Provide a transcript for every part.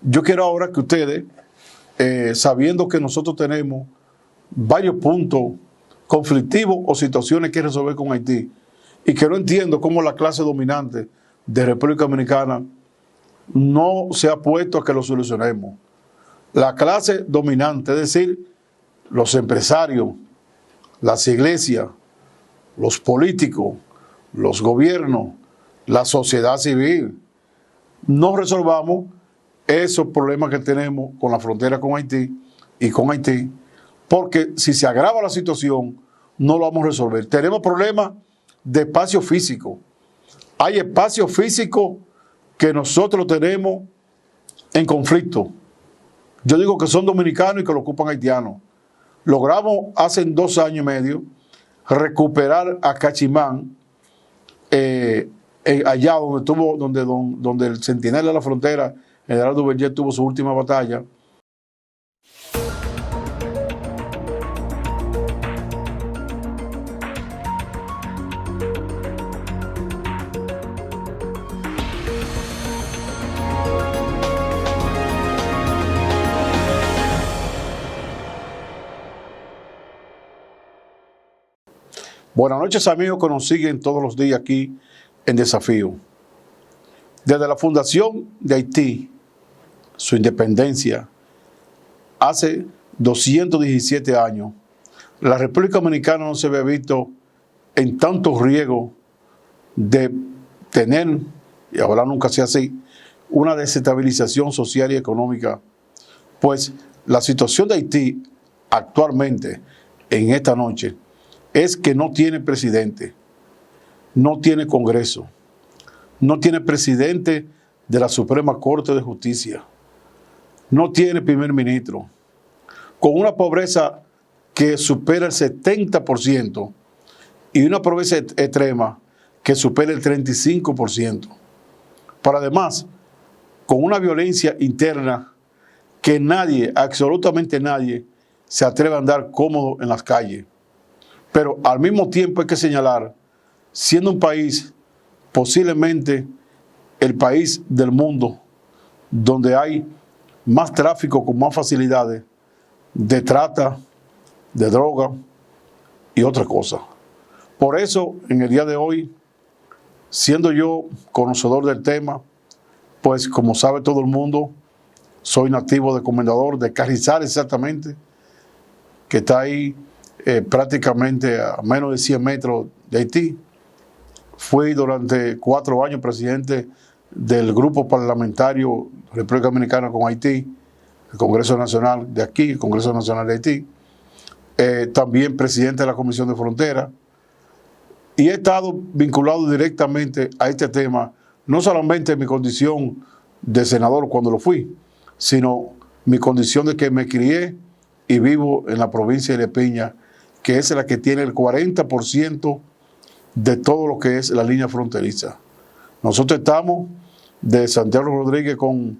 Yo quiero ahora que ustedes, sabiendo que nosotros tenemos varios puntos conflictivos o situaciones que resolver con Haití, y que no entiendo cómo la clase dominante de República Dominicana no se ha puesto a que lo solucionemos. La clase dominante, es decir, los empresarios, las iglesias, los políticos, los gobiernos, la sociedad civil, no resolvamos esos problemas que tenemos con la frontera con Haití y con Haití, porque si se agrava la situación, no lo vamos a resolver. Tenemos problemas de espacio físico. Hay espacio físico que nosotros tenemos en conflicto. Yo digo que son dominicanos y que lo ocupan haitianos. Logramos hace 2 años y medio recuperar a Cachimán, allá donde el centinela de la frontera, General Duverger, tuvo su última batalla. Buenas noches, amigos que nos siguen todos los días aquí en Desafío. Desde la fundación de Haití, su independencia, hace 217 años, la República Dominicana no se había visto en tanto riesgo de tener, y ahora nunca sea así, una desestabilización social y económica, pues la situación de Haití actualmente, en esta noche, es que no tiene presidente, no tiene Congreso, no tiene presidente de la Suprema Corte de Justicia, no tiene primer ministro, con una pobreza que supera el 70% y una pobreza extrema que supera el 35%. Pero además, con una violencia interna que nadie, absolutamente nadie, se atreve a andar cómodo en las calles. Pero al mismo tiempo hay que señalar, siendo un país, posiblemente el país del mundo donde hay más tráfico con más facilidades de trata, de droga y otras cosas. Por eso, en el día de hoy, siendo yo conocedor del tema, pues como sabe todo el mundo, soy nativo de Comendador, de Carrizal exactamente, que está ahí prácticamente a menos de 100 metros de Haití. Fui durante 4 años presidente del grupo parlamentario República Dominicana con Haití, el Congreso Nacional de aquí, el Congreso Nacional de Haití. También presidente de la Comisión de Frontera. Y he estado vinculado directamente a este tema, no solamente en mi condición de senador cuando lo fui, sino mi condición de que me crié y vivo en la provincia de Lepiña, que es la que tiene el 40% de todo lo que es la línea fronteriza. Nosotros estamos de Santiago Rodríguez con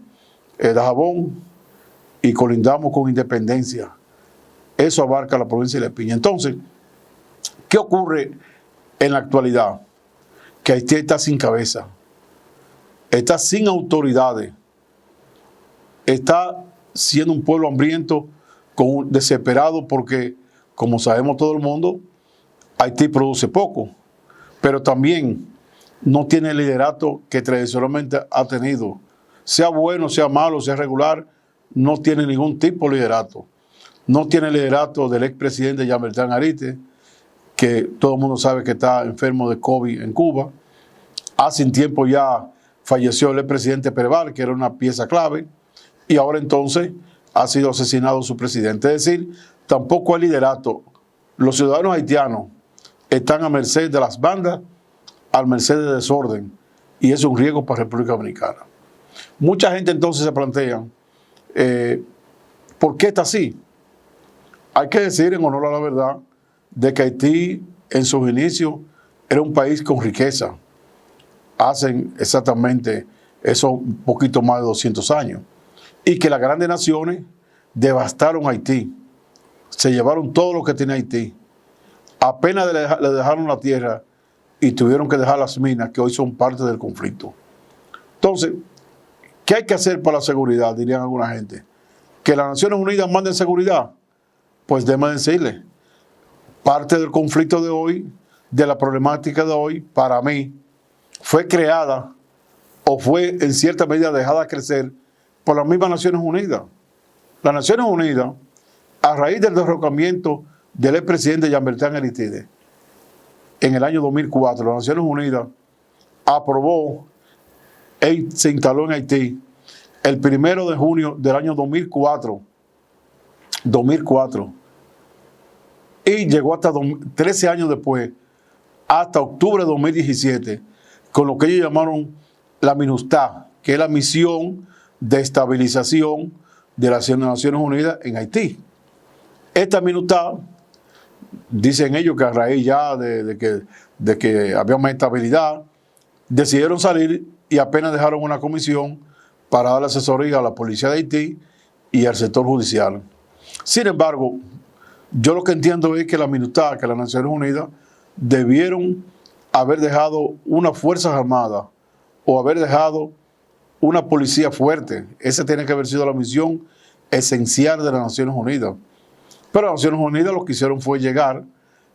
Dajabón y colindamos con Independencia. Eso abarca la provincia de Lepiña. Entonces, ¿qué ocurre en la actualidad? Que Haití está sin cabeza, está sin autoridades, está siendo un pueblo hambriento, desesperado porque, como sabemos todo el mundo, Haití produce poco, pero también no tiene el liderato que tradicionalmente ha tenido. Sea bueno, sea malo, sea regular, no tiene ningún tipo de liderato. No tiene el liderato del expresidente Jean Bertrand Aristide, que todo el mundo sabe que está enfermo de COVID en Cuba. Hace un tiempo ya falleció el expresidente Preval, que era una pieza clave, y ahora entonces ha sido asesinado su presidente. Es decir, tampoco hay liderato. Los ciudadanos haitianos están a merced de las bandas, a merced de desorden, y es un riesgo para la República Dominicana. Mucha gente entonces se plantea, ¿por qué está así? Hay que decir, en honor a la verdad, de que Haití en sus inicios era un país con riqueza. Hacen exactamente eso un poquito más de 200 años. Y que las grandes naciones devastaron Haití, se llevaron todo lo que tenía Haití. Apenas le dejaron la tierra y tuvieron que dejar las minas que hoy son parte del conflicto. Entonces, ¿Qué hay que hacer para la seguridad? Dirían alguna gente. ¿Que las Naciones Unidas manden seguridad? Pues déjame decirle, parte del conflicto de hoy, de la problemática de hoy, para mí, fue creada o fue en cierta medida dejada crecer por las mismas Naciones Unidas. Las Naciones Unidas, a raíz del derrocamiento del expresidente Jean-Bertrand Aristide, en el año 2004, las Naciones Unidas aprobó y se instaló en Haití el 1 de junio del año 2004, y llegó hasta 13 años después, hasta octubre de 2017, con lo que ellos llamaron la MINUSTAH, que es la misión de estabilización de las Naciones Unidas en Haití. Esta MINUSTAH, dicen ellos que a raíz ya de que había más estabilidad, decidieron salir y apenas dejaron una comisión para dar asesoría a la policía de Haití y al sector judicial. Sin embargo, yo lo que entiendo es que la MINUSTAH, que las Naciones Unidas, debieron haber dejado unas Fuerzas Armadas o haber dejado una policía fuerte. Esa tiene que haber sido la misión esencial de las Naciones Unidas. Pero las Naciones Unidas lo que hicieron fue llegar,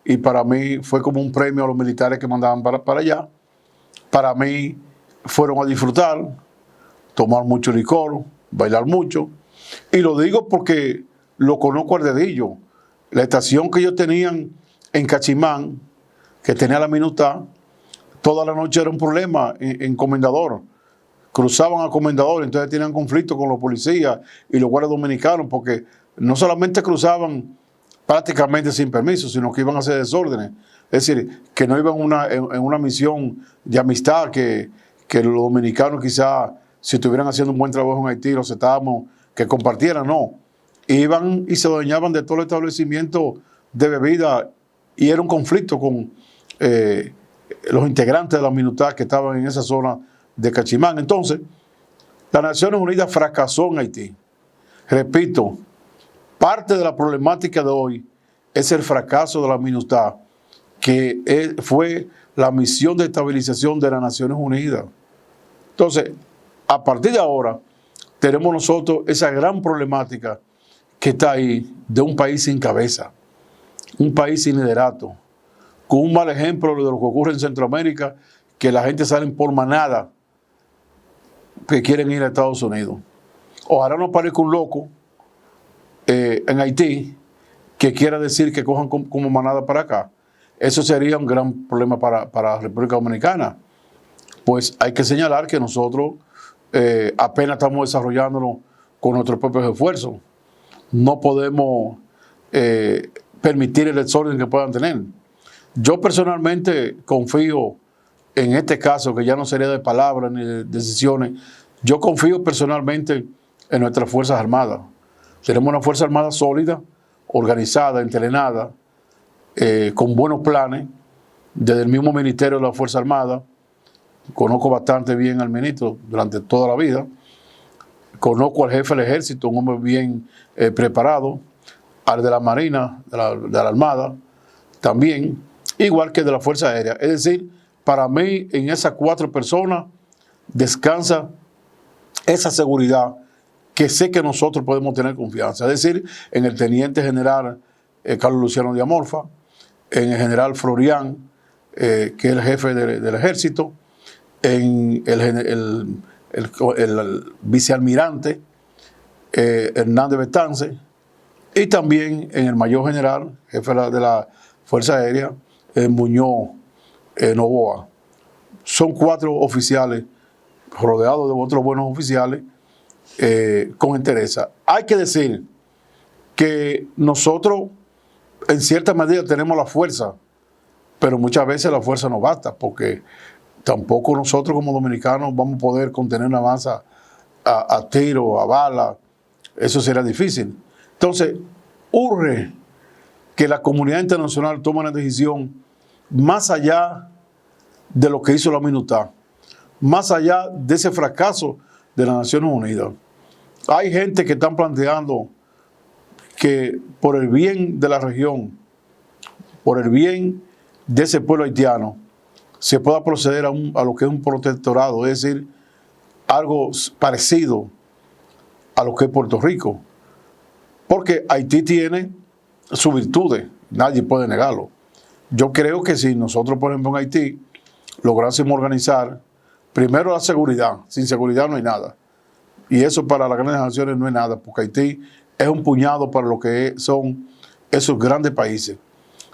y para mí fue como un premio a los militares que mandaban para allá. Para mí fueron a disfrutar, tomar mucho licor, bailar mucho. Y lo digo porque lo conozco al dedillo. La estación que ellos tenían en Cachimán, que tenía la MINUSTAH, toda la noche era un problema en Comendador. Cruzaban a Comendador, entonces tenían conflicto con los policías y los guardias dominicanos, porque no solamente cruzaban prácticamente sin permiso, sino que iban a hacer desórdenes. Es decir, que no iban en una misión de amistad, que los dominicanos quizás, si estuvieran haciendo un buen trabajo en Haití, los aceptábamos, que compartieran, no. Iban y se adueñaban de todo el establecimiento de bebida, y era un conflicto con los integrantes de la MINUSTAH que estaban en esa zona de Cachimán. Entonces, las Naciones Unidas fracasó en Haití. Repito, parte de la problemática de hoy es el fracaso de la MINUSTAH, que fue la misión de estabilización de las Naciones Unidas. Entonces, a partir de ahora, tenemos nosotros esa gran problemática que está ahí, de un país sin cabeza, un país sin liderato, con un mal ejemplo de lo que ocurre en Centroamérica, que la gente sale por manada que quieren ir a Estados Unidos. Ojalá no parezca un loco en Haití que quiera decir que cojan como manada para acá. Eso sería un gran problema para la República Dominicana. Pues hay que señalar que nosotros apenas estamos desarrollándonos con nuestros propios esfuerzos. No podemos permitir el desorden que puedan tener. Yo personalmente confío en este caso, que ya no sería de palabras ni de decisiones. Yo confío personalmente en nuestras Fuerzas Armadas. Tenemos una Fuerza Armada sólida, organizada, entrenada, con buenos planes, desde el mismo Ministerio de la Fuerza Armada. Conozco bastante bien al ministro durante toda la vida. Conozco al jefe del Ejército, un hombre bien preparado, al de la Marina, de la Armada, también, igual que de la Fuerza Aérea. Es decir, para mí, en esas 4 personas descansa esa seguridad que sé que nosotros podemos tener confianza. Es decir, en el Teniente General Carlos Luciano de Amorfa, en el General Florián, que es el jefe del Ejército, en el Vicealmirante Hernández Betance, y también en el Mayor General, jefe de la Fuerza Aérea, Muñoz Novoa. Son 4 oficiales rodeados de otros buenos oficiales con entereza. Hay que decir que nosotros en cierta medida tenemos la fuerza, pero muchas veces la fuerza no basta, porque tampoco nosotros como dominicanos vamos a poder contener una masa a tiro, a bala. Eso será difícil. Entonces, urge que la comunidad internacional tome una decisión más allá de lo que hizo la MINUSTAH, más allá de ese fracaso de las Naciones Unidas. Hay gente que están planteando que por el bien de la región, por el bien de ese pueblo haitiano, se pueda proceder a lo que es un protectorado, es decir, algo parecido a lo que es Puerto Rico. Porque Haití tiene sus virtudes, nadie puede negarlo. Yo creo que si nosotros, por ejemplo, en Haití, lográsemos organizar primero la seguridad, sin seguridad no hay nada. Y eso para las grandes naciones no es nada, porque Haití es un puñado para lo que son esos grandes países.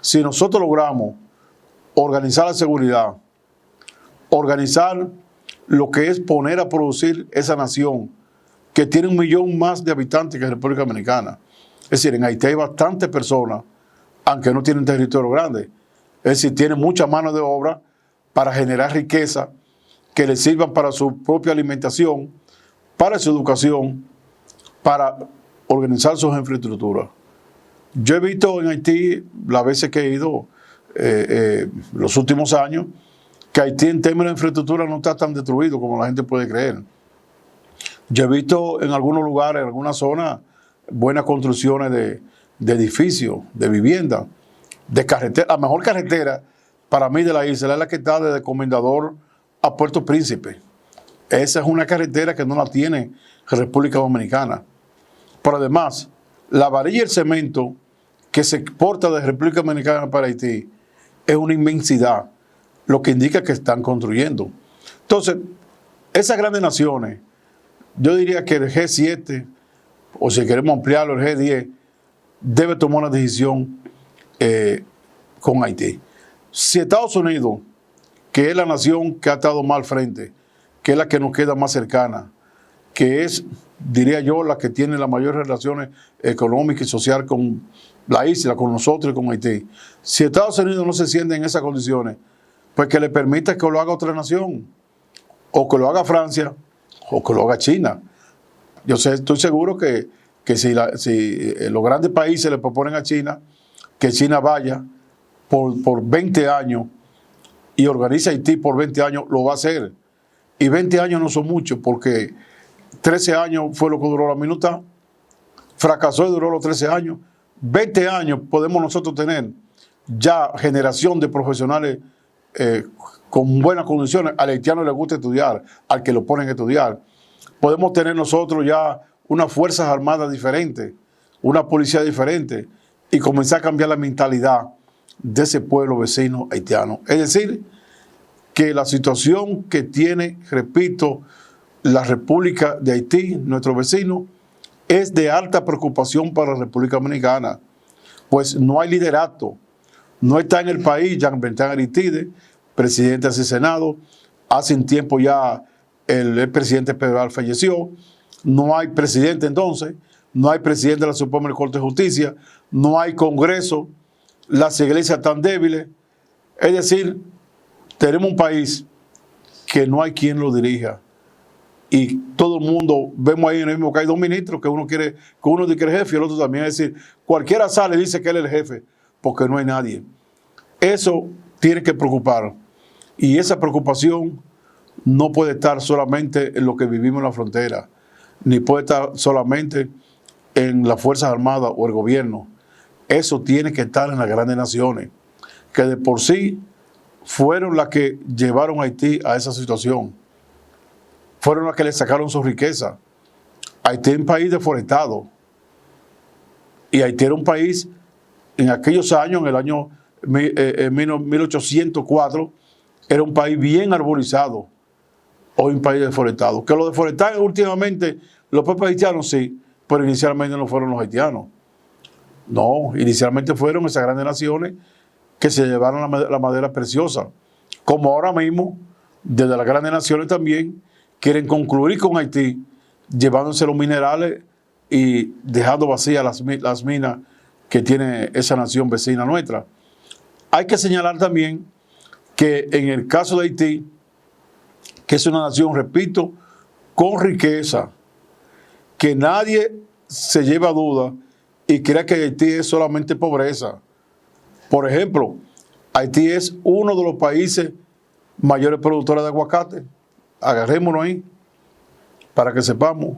Si nosotros logramos organizar la seguridad, organizar lo que es poner a producir esa nación, que tiene 1 millón más de habitantes que la República Dominicana. Es decir, en Haití hay bastantes personas, aunque no tienen territorio grande. Es decir, tienen mucha mano de obra para generar riqueza que les sirvan para su propia alimentación, para su educación, para organizar sus infraestructuras. Yo he visto en Haití, las veces que he ido, los últimos años, que Haití en términos de infraestructura no está tan destruido como la gente puede creer. Yo he visto en algunos lugares, en algunas zonas, buenas construcciones de edificios, de viviendas, de carretera. La mejor carretera para mí de la isla es la que está desde Comendador a Puerto Príncipe. Esa es una carretera que no la tiene República Dominicana. Pero además, la varilla y el cemento que se exporta de República Dominicana para Haití es una inmensidad, lo que indica que están construyendo. Entonces, esas grandes naciones, yo diría que el G7, o si queremos ampliarlo, el G10, debe tomar una decisión con Haití. Si Estados Unidos, que es la nación que ha estado más al frente, que es la que nos queda más cercana, que es, diría yo, la que tiene las mayores relaciones económicas y sociales con la isla, con nosotros y con Haití. Si Estados Unidos no se siente en esas condiciones, pues que le permita que lo haga otra nación, o que lo haga Francia, o que lo haga China. Yo estoy seguro que si los grandes países le proponen a China que China vaya por 20 años y organiza Haití por 20 años, lo va a hacer. Y 20 años no son muchos, porque 13 años fue lo que duró la minuta, fracasó y duró los 13 años. 20 años podemos nosotros tener ya generación de profesionales con buenas condiciones. Al haitiano le gusta estudiar, al que lo ponen a estudiar. Podemos tener nosotros ya unas fuerzas armadas diferentes, una policía diferente, y comenzar a cambiar la mentalidad de ese pueblo vecino haitiano. Es decir, que la situación que tiene, repito, la República de Haití, nuestro vecino, es de alta preocupación para la República Dominicana, pues no hay liderato. No está en el país Jean-Bertrand Aristide, presidente del Senado. Hace un tiempo ya el presidente Pedral falleció. No hay presidente entonces, no hay presidente de la Suprema Corte de Justicia, no hay Congreso, las iglesias están débiles. Es decir, tenemos un país que no hay quien lo dirija. Y todo el mundo, vemos ahí en el mismo que hay 2 ministros, que uno quiere, que uno dice que es el jefe y el otro también. Es decir, cualquiera sale y dice que él es el jefe, porque no hay nadie. Eso tiene que preocupar. Y esa preocupación no puede estar solamente en lo que vivimos en la frontera, ni puede estar solamente en las Fuerzas Armadas o el gobierno. Eso tiene que estar en las grandes naciones, que de por sí fueron las que llevaron a Haití a esa situación. Fueron las que le sacaron su riqueza. Haití es un país deforestado. Y Haití era un país, en aquellos años, en el año 1804, era un país bien arborizado. Hoy un país deforestado. Que lo deforestaron últimamente los propios haitianos, sí, pero inicialmente no fueron los haitianos. No, inicialmente fueron esas grandes naciones que se llevaron la madera preciosa. Como ahora mismo, desde las grandes naciones también, quieren concluir con Haití, llevándose los minerales y dejando vacías las minas que tiene esa nación vecina nuestra. Hay que señalar también que en el caso de Haití, que es una nación, repito, con riqueza, que nadie se lleva a duda y crea que Haití es solamente pobreza. Por ejemplo, Haití es uno de los países mayores productores de aguacate. Agarrémonos ahí para que sepamos.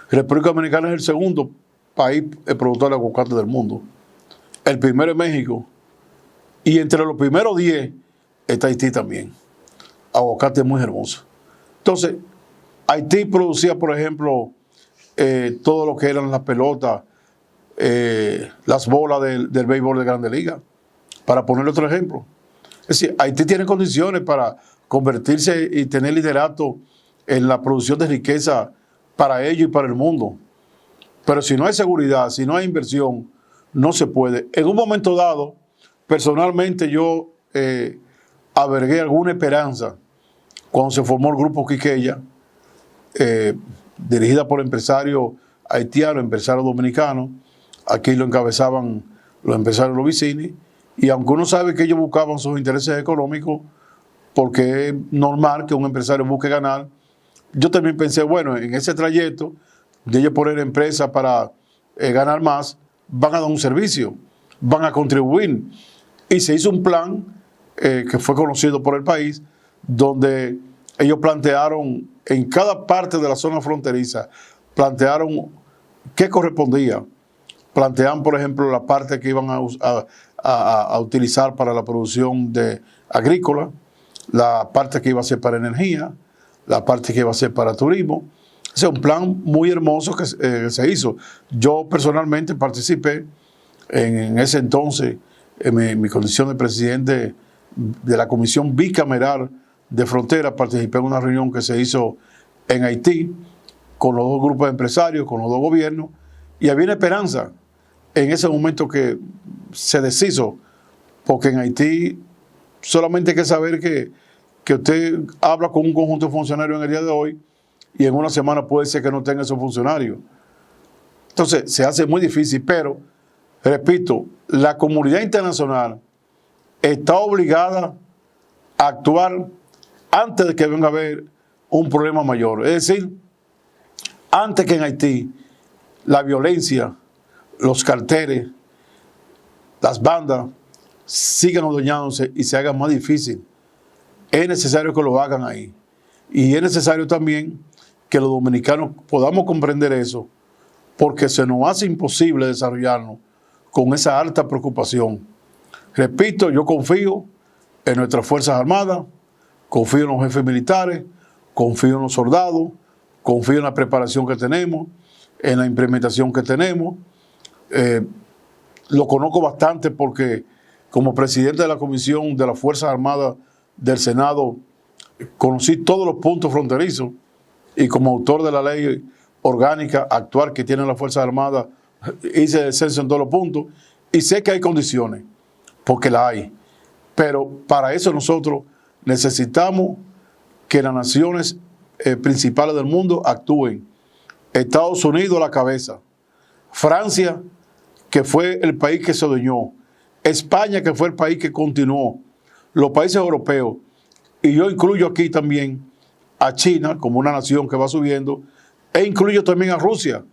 República Dominicana es el segundo país productor de aguacate del mundo. El primero es México. Y entre los primeros 10 está Haití también. Aguacate muy hermoso. Entonces, Haití producía, por ejemplo, todo lo que eran las pelotas, las bolas del béisbol de Grandes Ligas, para poner otro ejemplo. Es decir, Haití tiene condiciones para convertirse y tener liderato en la producción de riqueza para ellos y para el mundo. Pero si no hay seguridad, si no hay inversión, no se puede. En un momento dado, personalmente yo albergué alguna esperanza cuando se formó el grupo Quiqueya, dirigida por empresarios haitianos, empresarios dominicanos. Aquí lo encabezaban los empresarios Lovicini, y aunque uno sabe que ellos buscaban sus intereses económicos, porque es normal que un empresario busque ganar, yo también pensé, bueno, en ese trayecto de ellos poner empresas para ganar más, van a dar un servicio, van a contribuir. Y se hizo un plan que fue conocido por el país, donde ellos plantearon en cada parte de la zona fronteriza, plantearon qué correspondía. Planteaban, por ejemplo, la parte que iban a utilizar para la producción agrícola, la parte que iba a ser para energía, la parte que iba a ser para turismo. Es un plan muy hermoso que se hizo. Yo personalmente participé en ese entonces, en mi condición de presidente de la Comisión Bicameral de Frontera, participé en una reunión que se hizo en Haití con los dos grupos de empresarios, con los dos gobiernos, y había una esperanza en ese momento que se deshizo, porque en Haití solamente hay que saber que usted habla con un conjunto de funcionarios en el día de hoy y en una semana puede ser que no tenga esos funcionarios. Entonces se hace muy difícil, pero repito, la comunidad internacional está obligada a actuar antes de que venga a haber un problema mayor. Es decir, antes que en Haití la violencia, los carteles, las bandas sigan adueñándose y se haga más difícil, es necesario que lo hagan ahí. Y es necesario también que los dominicanos podamos comprender eso, porque se nos hace imposible desarrollarnos con esa alta preocupación. Repito, yo confío en nuestras Fuerzas Armadas, confío en los jefes militares, confío en los soldados, confío en la preparación que tenemos, en la implementación que tenemos. Lo conozco bastante porque como presidente de la Comisión de las Fuerzas Armadas del Senado conocí todos los puntos fronterizos, y como autor de la ley orgánica actual que tienen las Fuerzas Armadas hice descenso en todos los puntos y sé que hay condiciones, porque la hay. Pero para eso nosotros necesitamos que las naciones principales del mundo actúen. Estados Unidos a la cabeza, Francia, que fue el país que se adueñó, España, que fue el país que continuó, los países europeos, y yo incluyo aquí también a China como una nación que va subiendo, e incluyo también a Rusia,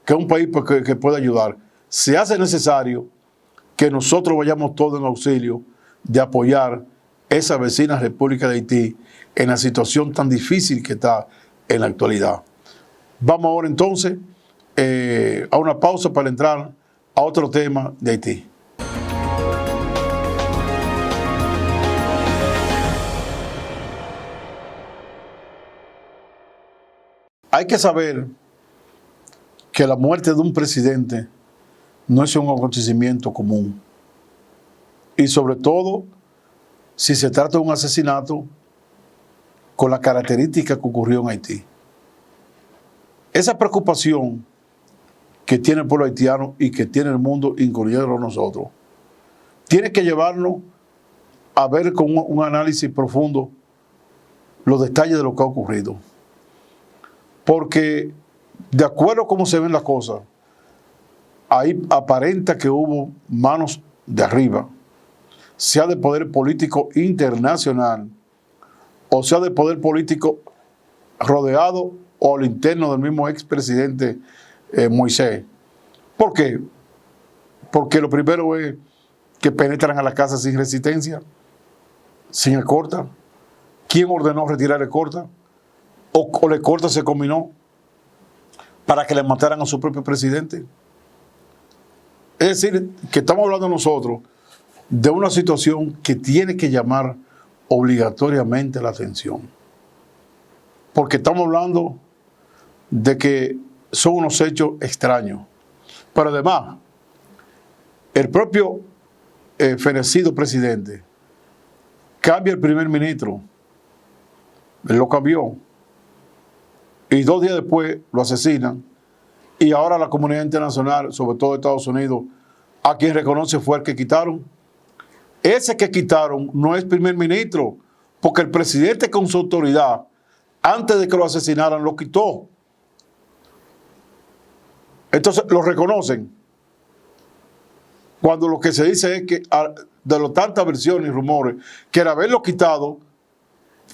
que es un país que puede ayudar. Se hace necesario que nosotros vayamos todos en auxilio de apoyar esa vecina República de Haití en la situación tan difícil que está en la actualidad. Vamos ahora entonces a una pausa para entrar a otro tema de Haití. Hay que saber que la muerte de un presidente no es un acontecimiento común. Y sobre todo, si se trata de un asesinato con la característica que ocurrió en Haití. Esa preocupación que tiene el pueblo haitiano y que tiene el mundo, incluyéndolo nosotros, tiene que llevarnos a ver con un análisis profundo los detalles de lo que ha ocurrido. Porque de acuerdo a cómo se ven las cosas, ahí aparenta que hubo manos de arriba, sea de poder político internacional o sea de poder político rodeado o al interno del mismo expresidente Moisés. ¿Por qué? Porque lo primero es que penetran a la casa sin resistencia, sin escolta. ¿Quién ordenó retirar escolta? ¿O la escolta se combinó para que le mataran a su propio presidente? Es decir, que estamos hablando nosotros de una situación que tiene que llamar obligatoriamente la atención. Porque estamos hablando de que son unos hechos extraños. Pero además, el propio fenecido presidente cambia el primer ministro. Él lo cambió. Y 2 días después lo asesinan. Y ahora la comunidad internacional, sobre todo Estados Unidos, a quien reconoce fue el que quitaron. Ese que quitaron no es primer ministro, porque el presidente con su autoridad, antes de que lo asesinaran, lo quitó. Entonces lo reconocen. Cuando lo que se dice es que de las tantas versiones y rumores, que el haberlo quitado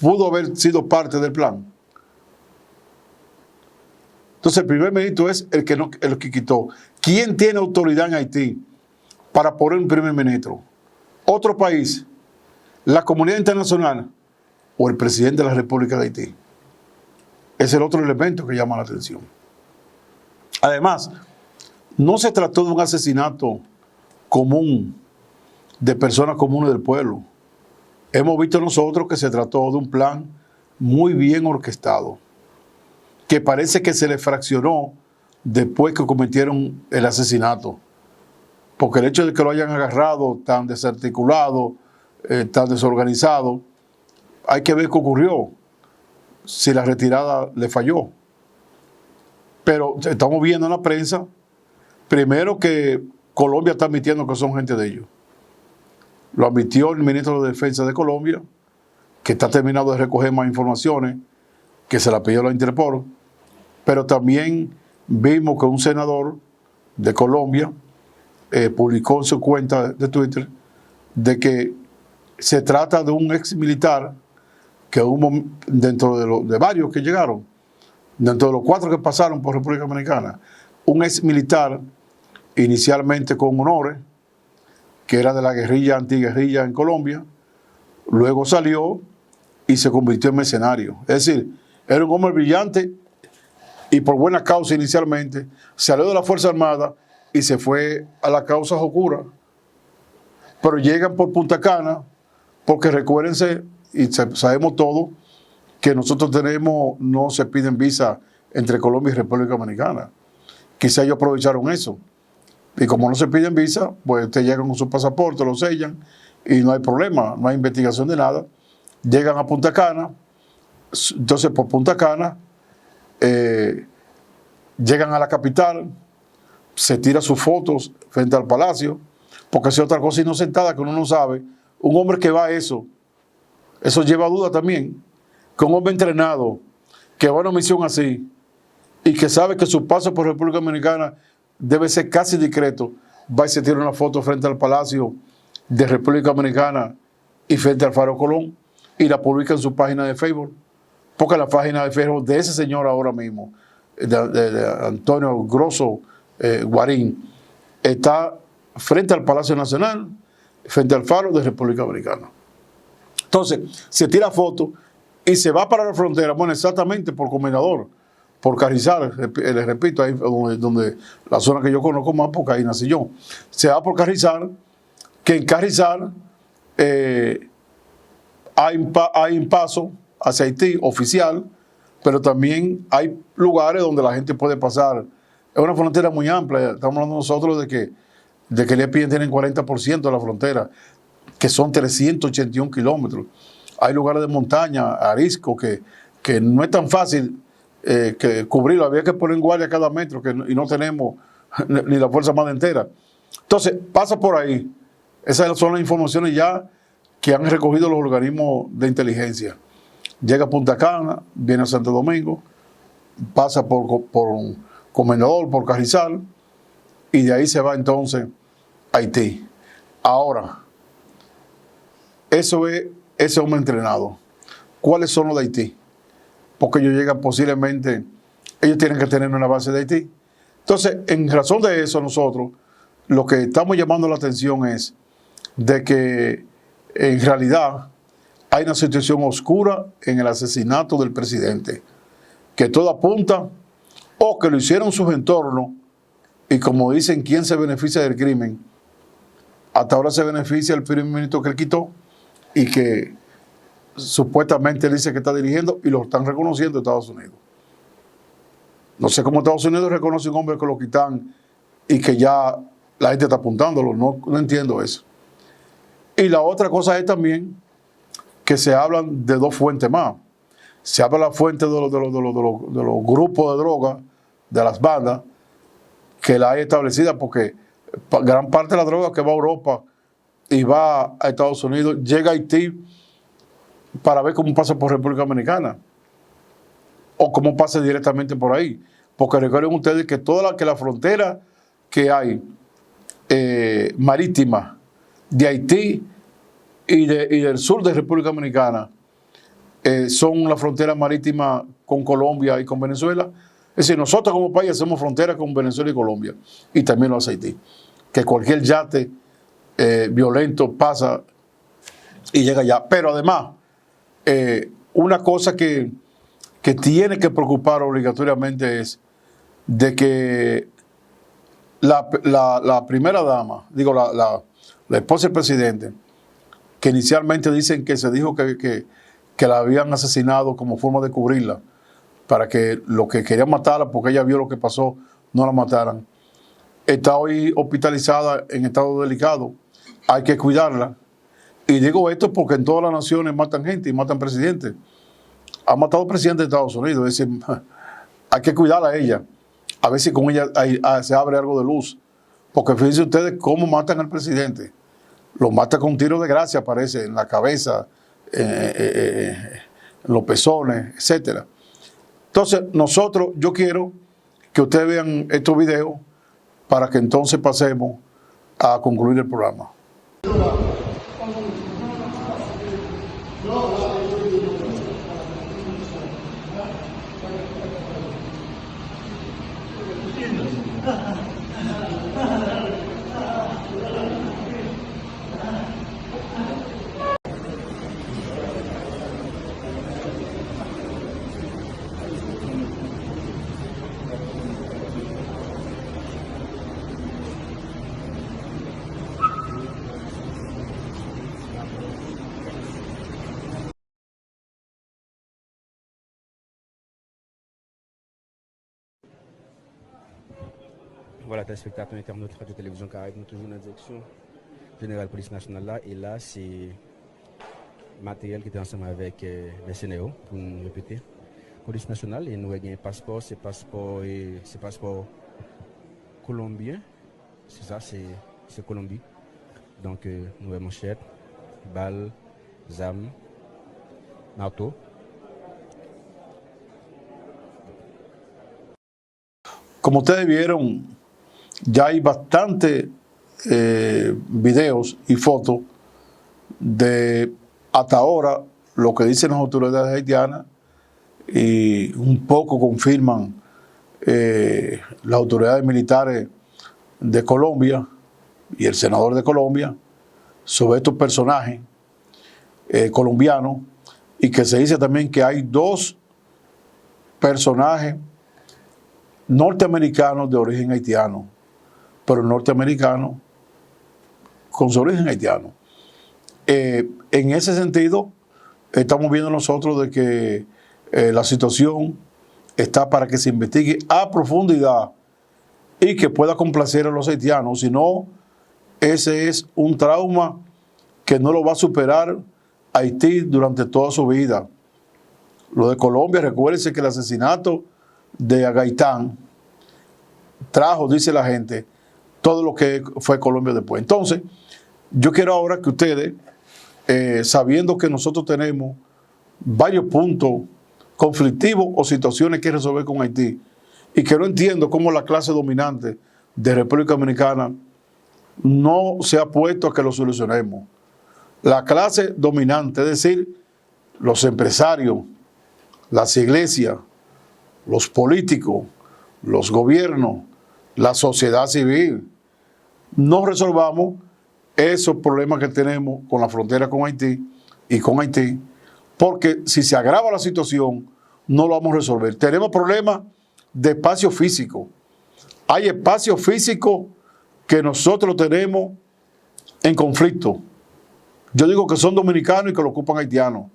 pudo haber sido parte del plan. Entonces el primer ministro es el que quitó. ¿Quién tiene autoridad en Haití para poner un primer ministro? ¿Otro país? ¿La comunidad internacional? ¿O el presidente de la República de Haití? Es el otro elemento que llama la atención. Además, no se trató de un asesinato común de personas comunes del pueblo. Hemos visto nosotros que se trató de un plan muy bien orquestado, que parece que se le fraccionó después que cometieron el asesinato. Porque el hecho de que lo hayan agarrado tan desarticulado, tan desorganizado, hay que ver qué ocurrió, si la retirada le falló. Pero estamos viendo en la prensa, primero que Colombia está admitiendo que son gente de ellos. Lo admitió el ministro de Defensa de Colombia, que está terminando de recoger más informaciones, que se la pidió la Interpol. Pero también vimos que un senador de Colombia publicó en su cuenta de Twitter de que se trata de un ex militar que hubo dentro de varios que llegaron, dentro de los 4 que pasaron por República Dominicana, un ex militar inicialmente con honores, que era de la guerrilla, antiguerrilla en Colombia, luego salió y se convirtió en mercenario. Es decir, era un hombre brillante y por buena causa inicialmente, salió de la Fuerza Armada y se fue a la causa oscura. Pero llegan por Punta Cana, porque recuérdense, y sabemos todo, que nosotros no se piden visa entre Colombia y República Dominicana. Quizá ellos aprovecharon eso. Y como no se piden visa, pues ustedes llegan con su pasaporte, lo sellan y no hay problema, no hay investigación de nada. Llegan a Punta Cana, entonces por Punta Cana llegan a la capital, se tiran sus fotos frente al palacio, porque si otra cosa inocentada que uno no sabe, un hombre que va a eso lleva duda también, que un hombre entrenado, que va a una misión así, y que sabe que su paso por República Dominicana debe ser casi discreto, va y se tira una foto frente al Palacio de República Dominicana y frente al Faro Colón y la publica en su página de Facebook, porque la página de Facebook de ese señor ahora mismo, de Antonio Grosso Guarín, está frente al Palacio Nacional, frente al Faro de República Dominicana. Entonces, se tira foto y se va para la frontera, bueno, exactamente por Comendador, por Carrizal, les repito, ahí donde la zona que yo conozco más, porque ahí nací yo. Se va por Carrizal, que en Carrizal hay un paso hacia Haití oficial, pero también hay lugares donde la gente puede pasar. Es una frontera muy amplia, estamos hablando nosotros de que el EPI tienen 40% de la frontera, que son 381 kilómetros. Hay lugares de montaña, arisco, que no es tan fácil que cubrirlo, había que poner en guardia cada metro y no tenemos ni la Fuerza Armada entera. Entonces, pasa por ahí. Esas son las informaciones ya que han recogido los organismos de inteligencia. Llega a Punta Cana, viene a Santo Domingo, pasa por Comendador, por Carrizal, y de ahí se va entonces a Haití. Ahora, eso es ese hombre entrenado. ¿Cuáles son los de Haití? Porque ellos llegan posiblemente, ellos tienen que tener una base de Haití. Entonces, en razón de eso, nosotros lo que estamos llamando la atención es de que en realidad hay una situación oscura en el asesinato del presidente, que todo apunta o que lo hicieron sus entornos y como dicen, ¿quién se beneficia del crimen? Hasta ahora se beneficia el primer ministro que él quitó y que supuestamente él dice que está dirigiendo y lo están reconociendo en Estados Unidos. No sé cómo Estados Unidos reconoce un hombre que lo quitan y que ya la gente está apuntándolo. No entiendo eso. Y la otra cosa es también que se hablan de dos fuentes más. Se habla de la fuente de los grupos de droga, de las bandas, que la hay establecida porque gran parte de la droga que va a Europa y va a Estados Unidos llega a Haití para ver cómo pasa por República Dominicana o cómo pasa directamente por ahí. Porque recuerden ustedes que la frontera que hay marítima de Haití y del sur de República Dominicana son la frontera marítima con Colombia y con Venezuela. Es decir, nosotros como país hacemos frontera con Venezuela y Colombia y también lo hace Haití. Que cualquier yate violento pasa y llega allá. Pero además, una cosa que tiene que preocupar obligatoriamente es de que la primera dama, digo, la esposa del presidente, que inicialmente dicen que se dijo que la habían asesinado como forma de cubrirla, para que los que querían matarla, porque ella vio lo que pasó, no la mataran. Está hoy hospitalizada en estado delicado. Hay que cuidarla. Y digo esto porque en todas las naciones matan gente y matan presidentes. Ha matado presidente de Estados Unidos. Es decir, hay que cuidarla a ella. A ver si con ella se abre algo de luz. Porque fíjense ustedes cómo matan al presidente. Lo mata con un tiro de gracia, parece, en la cabeza, en los pezones, etcétera. Entonces, yo quiero que ustedes vean estos videos para que entonces pasemos a concluir el programa. Voilà, téléspectateurs internautes de Radio-Télévision Caraïbe, nous toujours dans la direction générale police nationale là. Et là, c'est matériel qui était ensemble avec les Sénéo, pour nous répéter. Police nationale, et nous avons un passeport, c'est passeport colombien. C'est ça, c'est Colombie. Donc, nous avons manchette, balle, zam, marteau. Como ustedes vieron, ya hay bastantes videos y fotos de hasta ahora lo que dicen las autoridades haitianas y un poco confirman las autoridades militares de Colombia y el senador de Colombia sobre estos personajes colombianos, y que se dice también que hay dos personajes norteamericanos de origen haitiano, pero norteamericanos con su origen haitiano. En ese sentido, estamos viendo nosotros de que la situación está para que se investigue a profundidad y que pueda complacer a los haitianos. Si no, ese es un trauma que no lo va a superar Haití durante toda su vida. Lo de Colombia, recuérdense que el asesinato de Gaitán trajo, dice la gente, todo lo que fue Colombia después. Entonces, yo quiero ahora que ustedes, sabiendo que nosotros tenemos varios puntos conflictivos o situaciones que resolver con Haití, y que no entiendo cómo la clase dominante de República Dominicana no se ha puesto a que lo solucionemos. La clase dominante, es decir, los empresarios, las iglesias, los políticos, los gobiernos, la sociedad civil, no resolvamos esos problemas que tenemos con la frontera con Haití y con Haití, porque si se agrava la situación, no lo vamos a resolver. Tenemos problemas de espacio físico. Hay espacio físico que nosotros tenemos en conflicto. Yo digo que son dominicanos y que lo ocupan haitianos.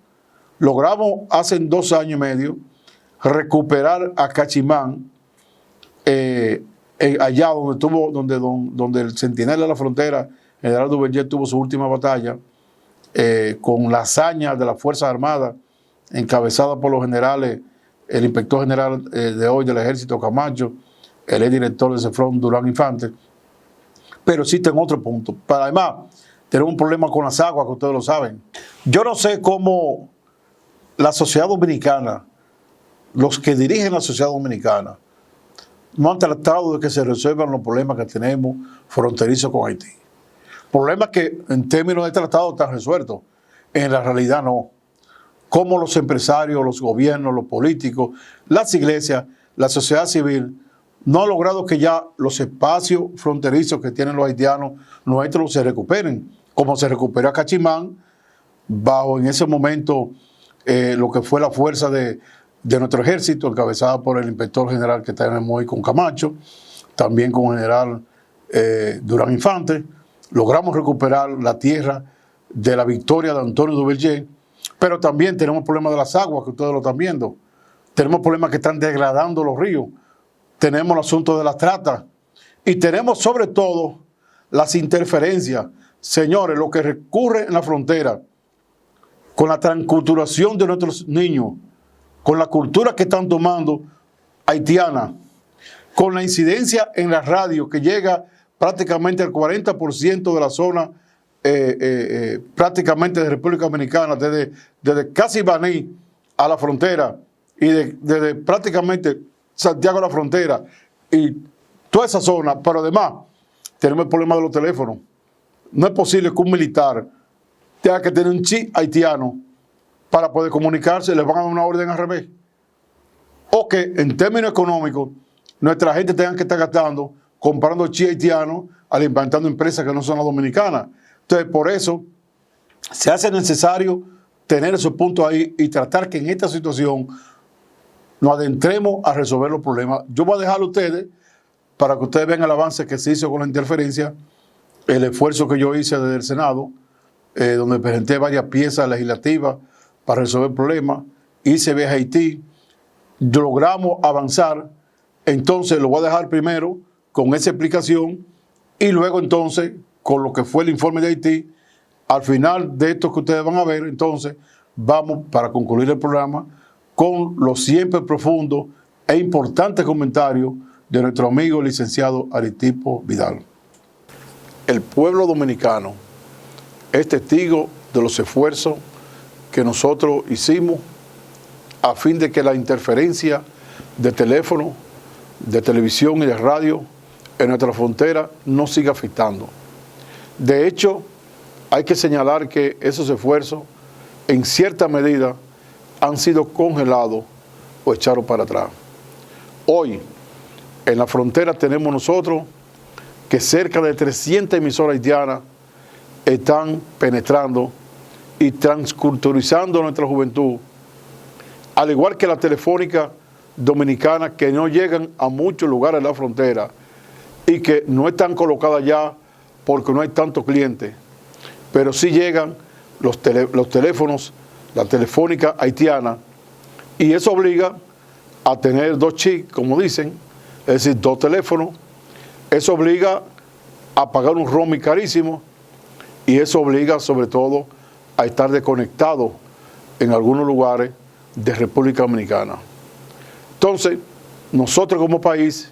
Logramos hace 2 años y medio recuperar a Cachimán allá donde el centinela de la frontera, general Duvernay, tuvo su última batalla, con la hazaña de las Fuerzas Armadas, encabezada por los generales, el inspector general de hoy del Ejército, Camacho, el director de CEFRON, Durán Infante. Pero existen otros puntos. Además, tenemos un problema con las aguas, que ustedes lo saben. Yo no sé cómo la sociedad dominicana, los que dirigen la sociedad dominicana, no han tratado de que se resuelvan los problemas que tenemos fronterizos con Haití. Problemas que en términos de tratado están resueltos. En la realidad no. Cómo los empresarios, los gobiernos, los políticos, las iglesias, la sociedad civil no han logrado que ya los espacios fronterizos que tienen los haitianos nuestros se recuperen, como se recuperó Cachimán, bajo en ese momento lo que fue la fuerza de nuestro ejército, encabezada por el inspector general que tenemos hoy con Camacho, también con el general Durán Infante. Logramos recuperar la tierra de la victoria de Antonio Duvernay, pero también tenemos problemas de las aguas, que ustedes lo están viendo. Tenemos problemas que están degradando los ríos. Tenemos el asunto de la trata. Y tenemos sobre todo las interferencias. Señores, lo que recurre en la frontera, con la transculturación de nuestros niños, con la cultura que están tomando haitiana, con la incidencia en la radio que llega prácticamente al 40% de la zona prácticamente de República Dominicana, desde casi Baní a la frontera y desde prácticamente Santiago a la frontera y toda esa zona, pero además tenemos el problema de los teléfonos. No es posible que un militar tenga que tener un chip haitiano para poder comunicarse, le van a dar una orden al revés. O que en términos económicos nuestra gente tenga que estar gastando, comprando chip haitiano, alimentando empresas que no son las dominicanas. Entonces, por eso se hace necesario tener esos puntos ahí y tratar que en esta situación nos adentremos a resolver los problemas. Yo voy a dejar a ustedes para que ustedes vean el avance que se hizo con la interferencia, el esfuerzo que yo hice desde el Senado, donde presenté varias piezas legislativas para resolver problemas, hice viaje a Haití, logramos avanzar. Entonces lo voy a dejar primero con esa explicación y luego entonces con lo que fue el informe de Haití. Al final de esto que ustedes van a ver, entonces vamos para concluir el programa con los siempre profundos e importantes comentarios de nuestro amigo licenciado Aritipo Vidal. El pueblo dominicano es testigo de los esfuerzos que nosotros hicimos a fin de que la interferencia de teléfono, de televisión y de radio en nuestra frontera no siga afectando. De hecho, hay que señalar que esos esfuerzos, en cierta medida, han sido congelados o echados para atrás. Hoy, en la frontera tenemos nosotros que cerca de 300 emisoras haitianas están penetrando y transculturizando nuestra juventud, al igual que la telefónica dominicana, que no llegan a muchos lugares de la frontera y que no están colocadas ya porque no hay tantos clientes, pero sí llegan los teléfonos, la telefónica haitiana, y eso obliga a tener dos chips, como dicen, es decir, dos teléfonos. Eso obliga a pagar un roaming carísimo y eso obliga sobre todo a estar desconectado en algunos lugares de República Dominicana. Entonces, nosotros como país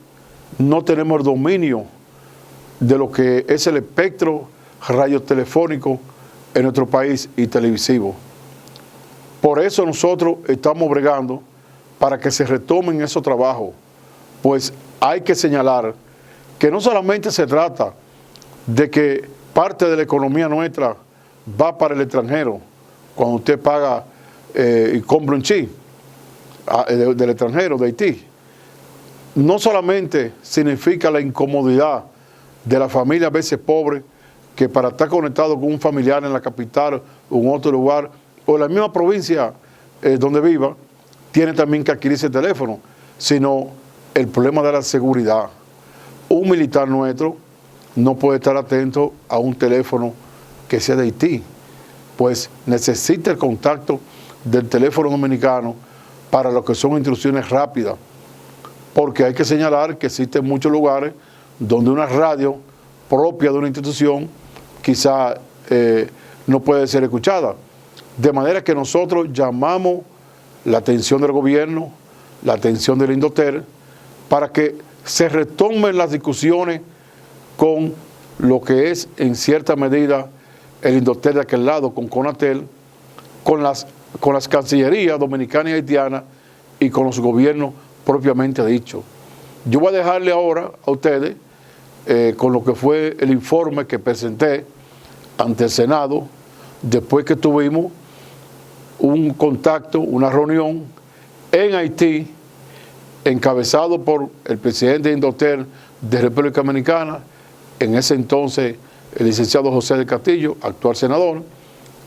no tenemos el dominio de lo que es el espectro radiotelefónico en nuestro país y televisivo. Por eso nosotros estamos bregando para que se retomen esos trabajos, pues hay que señalar que no solamente se trata de que parte de la economía nuestra va para el extranjero, cuando usted paga y compra un chip del extranjero, de Haití. No solamente significa la incomodidad de la familia a veces pobre, que para estar conectado con un familiar en la capital o en otro lugar, o en la misma provincia donde viva, tiene también que adquirir ese teléfono, sino el problema de la seguridad. Un militar nuestro no puede estar atento a un teléfono que sea de Haití, pues necesita el contacto del teléfono dominicano para lo que son instrucciones rápidas. porque hay que señalar que existen muchos lugares donde una radio propia de una institución quizá no puede ser escuchada. De manera que nosotros llamamos la atención del gobierno, la atención del Indotel, para que se retomen las discusiones con lo que es en cierta medida el Indotel de aquel lado, con Conatel, con las cancillerías dominicana y haitiana y con los gobiernos propiamente dicho. Yo voy a dejarle ahora a ustedes con lo que fue el informe que presenté ante el Senado después que tuvimos un contacto, una reunión en Haití encabezado por el presidente de Indotel de República Dominicana, en ese entonces el licenciado José del Castillo, actual senador,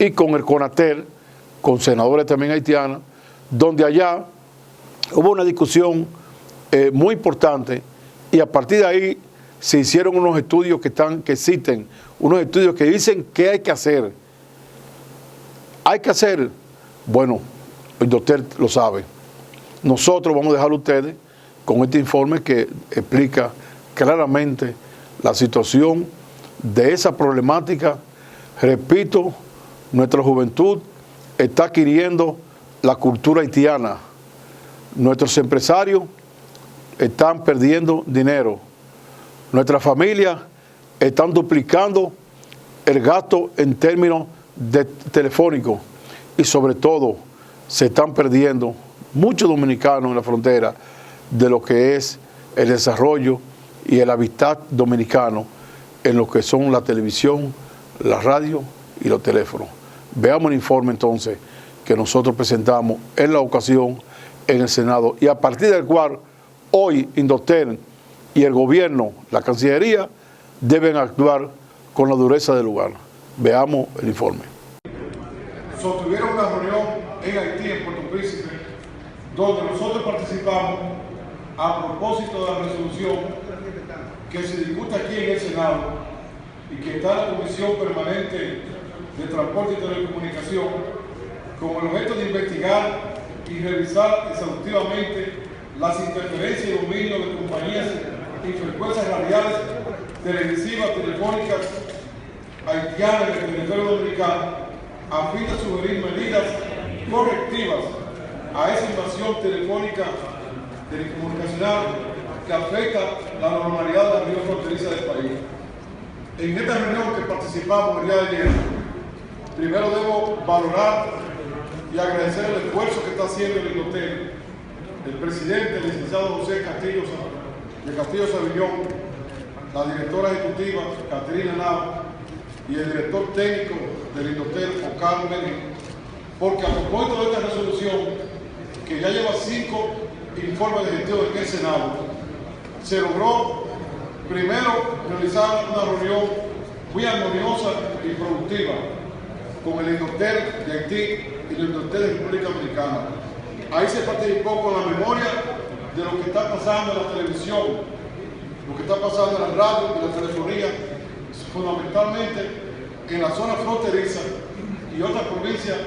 y con el Conatel, con senadores también haitianos, donde allá hubo una discusión muy importante y a partir de ahí se hicieron unos estudios que existen, unos estudios que dicen qué hay que hacer. Hay que hacer, bueno, el Indotel lo sabe. Nosotros vamos a dejar a ustedes con este informe que explica claramente la situación de esa problemática. Repito, nuestra juventud está adquiriendo la cultura haitiana. Nuestros empresarios están perdiendo dinero. Nuestras familias están duplicando el gasto en términos de telefónicos y sobre todo se están perdiendo muchos dominicanos en la frontera de lo que es el desarrollo y el hábitat dominicano en lo que son la televisión, la radio y los teléfonos. Veamos el informe entonces que nosotros presentamos en la ocasión en el Senado y a partir del cual hoy Indotel y el gobierno, la Cancillería, deben actuar con la dureza del lugar. Veamos el informe. Sostuvieron una reunión en Haití, en Puerto Príncipe, donde nosotros participamos a propósito de la resolución que se discute aquí en el Senado y que está en la Comisión Permanente de Transporte y Telecomunicación con el objeto de investigar y revisar exhaustivamente las interferencias y dominio de compañías y frecuencias radiales, televisivas, telefónicas haitianas en el territorio dominicano a fin de sugerir medidas correctivas a esa invasión telefónica telecomunicacional que afecta la normalidad de la región fronteriza del país. En esta reunión que participamos el día de ayer, primero debo valorar y agradecer el esfuerzo que está haciendo el Indotel, el presidente, el licenciado José Castillo, de Castillo Savillón, la directora ejecutiva, Caterina Nava, y el director técnico del Indotel, Ocaro Medina, porque a propósito de esta resolución, que ya lleva 5 informes de gestión en el Senado, se logró primero realizar una reunión muy armoniosa y productiva con el Indotel de Haití y el Indotel de República Dominicana. Ahí se participó con la memoria de lo que está pasando en la televisión, lo que está pasando en la radio y la telefonía, fundamentalmente en la zona fronteriza y otras provincias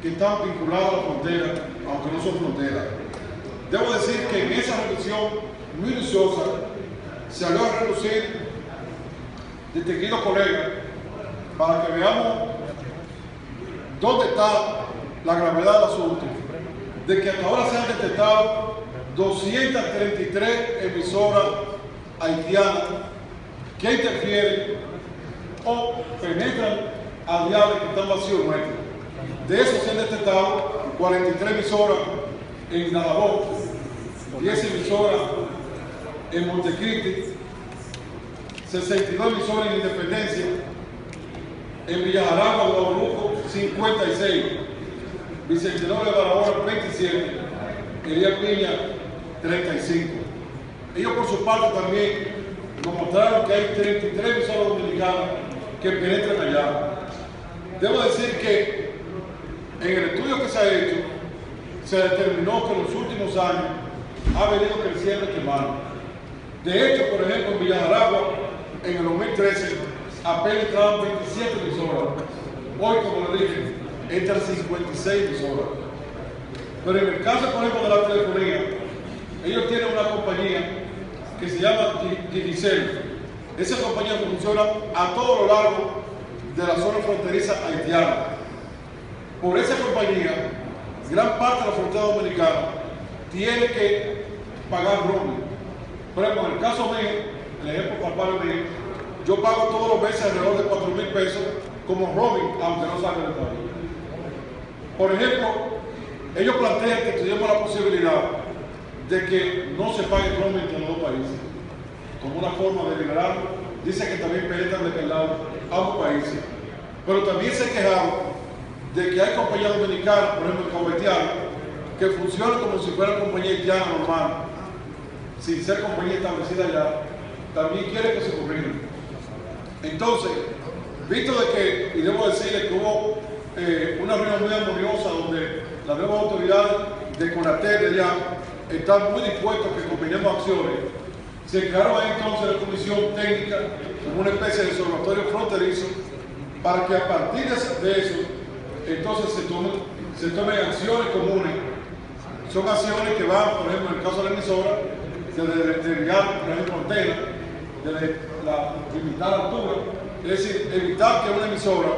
que están vinculadas a la frontera, aunque no son fronteras. Debo decir que en esa reducción minuciosa se habló a reducir, distinguidos colegas, para que veamos dónde está la gravedad del asunto, de que hasta ahora se han detectado 233 emisoras haitianas que interfieren o penetran a diarios que están vacíos nuestros. De eso se han detectado 43 emisoras en Dajabón, 10 emisoras en Montecristi, 62 emisoras en Independencia, en Villajaragua, Guadalupe, 56, Bicentenario de Barahona, 27, Elías Piña, 35. Ellos por su parte también nos mostraron que hay 33 emisoras dominicanas que penetran allá. Debo decir que en el estudio que se ha hecho, se determinó que en los últimos años ha venido creciendo este mal. De hecho, por ejemplo, en Villajaragua, en el 2013, apenas entraban 27 emisoras. Hoy, como le dije, entran 56 emisoras. Pero en el caso, por ejemplo, de la telefonía, ellos tienen una compañía que se llama Digicel. Esa compañía funciona a todo lo largo de la zona fronteriza haitiana. Por esa compañía, gran parte de la frontera dominicana tiene que pagar roaming. Por ejemplo, en el caso mío, el ejemplo palpable mío, yo pago todos los meses alrededor de 4,000 pesos como roaming, aunque no salga del país. Por ejemplo, ellos plantean que tenemos la posibilidad de que no se pague roaming entre los dos países, como una forma de liberarlo. Dice que también penetran de aquel lado ambos países. Pero también se quejaron de que hay compañías dominicanas, por ejemplo el Cabo que funcionan como si fuera compañía haitiana normal, sin ser compañía establecida allá, también quiere que se corrija. Entonces, visto de que, y debo decirle que hubo una reunión muy armoniosa donde las nuevas autoridades de CONATEL de allá están muy dispuestos a que combinemos acciones, se crearon ahí entonces la comisión técnica como una especie de observatorio fronterizo para que a partir de eso entonces se tomen acciones comunes. Son acciones que van, por ejemplo, en el caso de la emisora, de desviar, por ejemplo, antena, de limitar la altura, es decir, evitar que una emisora,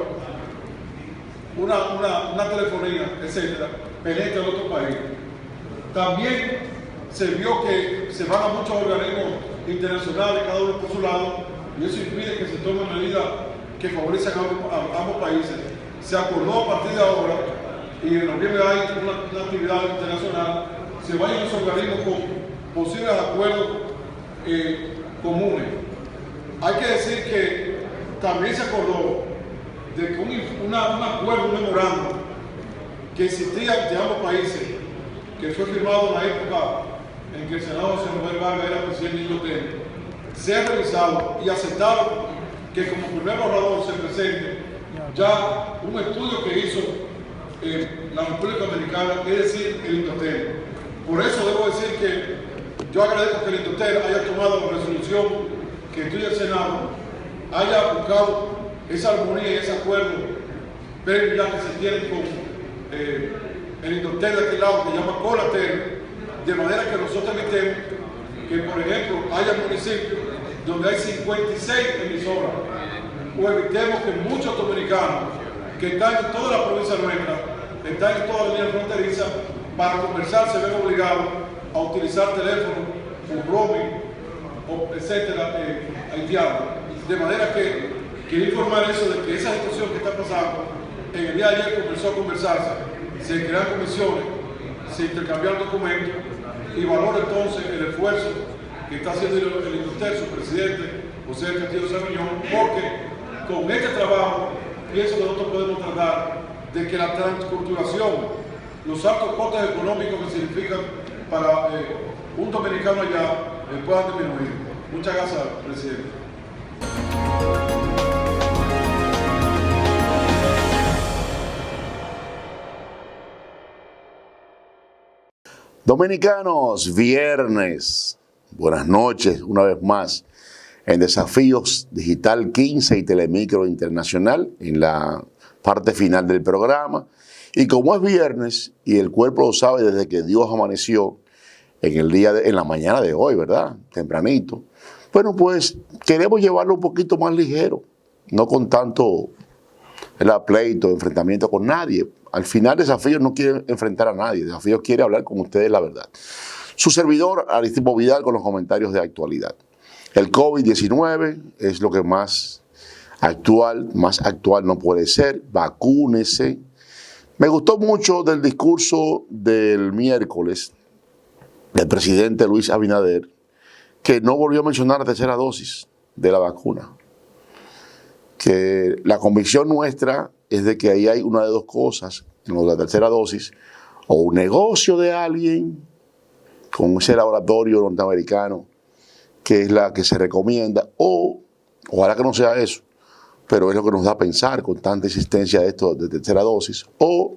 una telefonía, etcétera, penetre en otro país. También se vio que se van a muchos organismos internacionales, cada uno por su lado, y eso impide que se tomen medidas que favorecen a ambos países. Se acordó a partir de ahora, y en noviembre hay una actividad internacional, se vayan los organismos con posibles acuerdos comunes. Hay que decir que también se acordó de que un acuerdo, un memorando que existía de ambos países, que fue firmado en la época en que el senador José Manuel Vargas era presidente de Indotel, se ha revisado y aceptado que como primer borrador se presente ya un estudio que hizo la República Dominicana, es decir, el Indotel. Por eso debo decir que yo agradezco que el Indotel haya tomado la resolución que estudia el Senado, haya buscado esa armonía y ese acuerdo previo ya que se tiene con el Indotel de aquel lado, que se llama Colatel, de manera que nosotros evitemos que, por ejemplo, haya municipios donde hay 56 emisoras, o evitemos que muchos dominicanos que están en toda la provincia nuestra, están en toda la línea fronteriza, para conversar se ven obligados a utilizar teléfono, o roaming, etcétera, haitiano. De manera que quiero informar eso de que esa situación que está pasando, en el día de ayer comenzó a conversarse, se crean comisiones, se intercambian documentos, y valoro entonces el esfuerzo que está haciendo el Indotel, su presidente, José Castillo Sarmiñón, porque con este trabajo pienso que nosotros podemos tratar de que la transculturación, los altos costes económicos que significan para un dominicano allá, puedan disminuir. Muchas gracias, presidente. Dominicanos, viernes, buenas noches una vez más en Desafíos Digital 15 y Telemicro Internacional, en la parte final del programa. Y como es viernes, y el cuerpo lo sabe desde que Dios amaneció en la mañana de hoy, ¿verdad? Tempranito. Bueno, pues queremos llevarlo un poquito más ligero, no con tanto pleito, enfrentamiento con nadie. Al final Desafíos no quiere enfrentar a nadie, Desafíos quiere hablar con ustedes la verdad. Su servidor, Aristipo Vidal, con los comentarios de actualidad. El COVID-19 es lo que más actual no puede ser. Vacúnese. Me gustó mucho del discurso del miércoles del presidente Luis Abinader, que no volvió a mencionar la tercera dosis de la vacuna. Que la convicción nuestra es de que ahí hay una de dos cosas, en la tercera dosis, o un negocio de alguien con ese laboratorio norteamericano, que es la que se recomienda, o ojalá que no sea eso, pero es lo que nos da a pensar con tanta insistencia de esto de tercera dosis, o